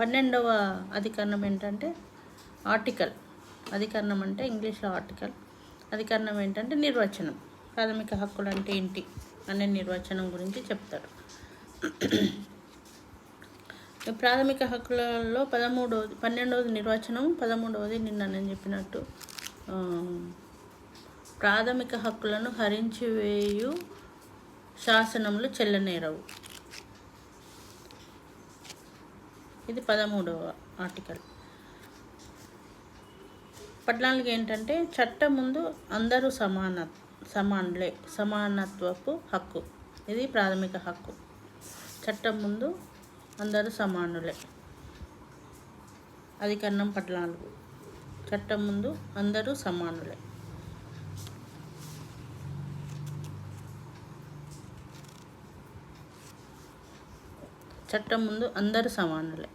12వ అధికరణం ఏంటంటే ఆర్టికల్. అధికరణం అంటే ఇంగ్లీష్లో ఆర్టికల్. అధికరణం ఏంటంటే నిర్వచనం. ప్రాథమిక హక్కులు అంటే ఏంటి అనే నిర్వచనం గురించి చెప్తాడు. ప్రాథమిక హక్కులలో 12వది నిర్వచనం, 13వది నిన్న నేను చెప్పినట్టు ప్రాథమిక హక్కులను హరించివేయు శాసనములు చెల్లనేరవు. ఇది 13వ ఆర్టికల్. 14 ఏంటంటే చట్టం ముందు అందరూ సమానులే, సమానత్వపు హక్కు. ఇది ప్రాథమిక హక్కు. చట్టం ముందు అందరూ సమానులే. అధికరణం 14. చట్టం ముందు అందరూ సమానులే. చట్టం ముందు అందరూ సమానులే.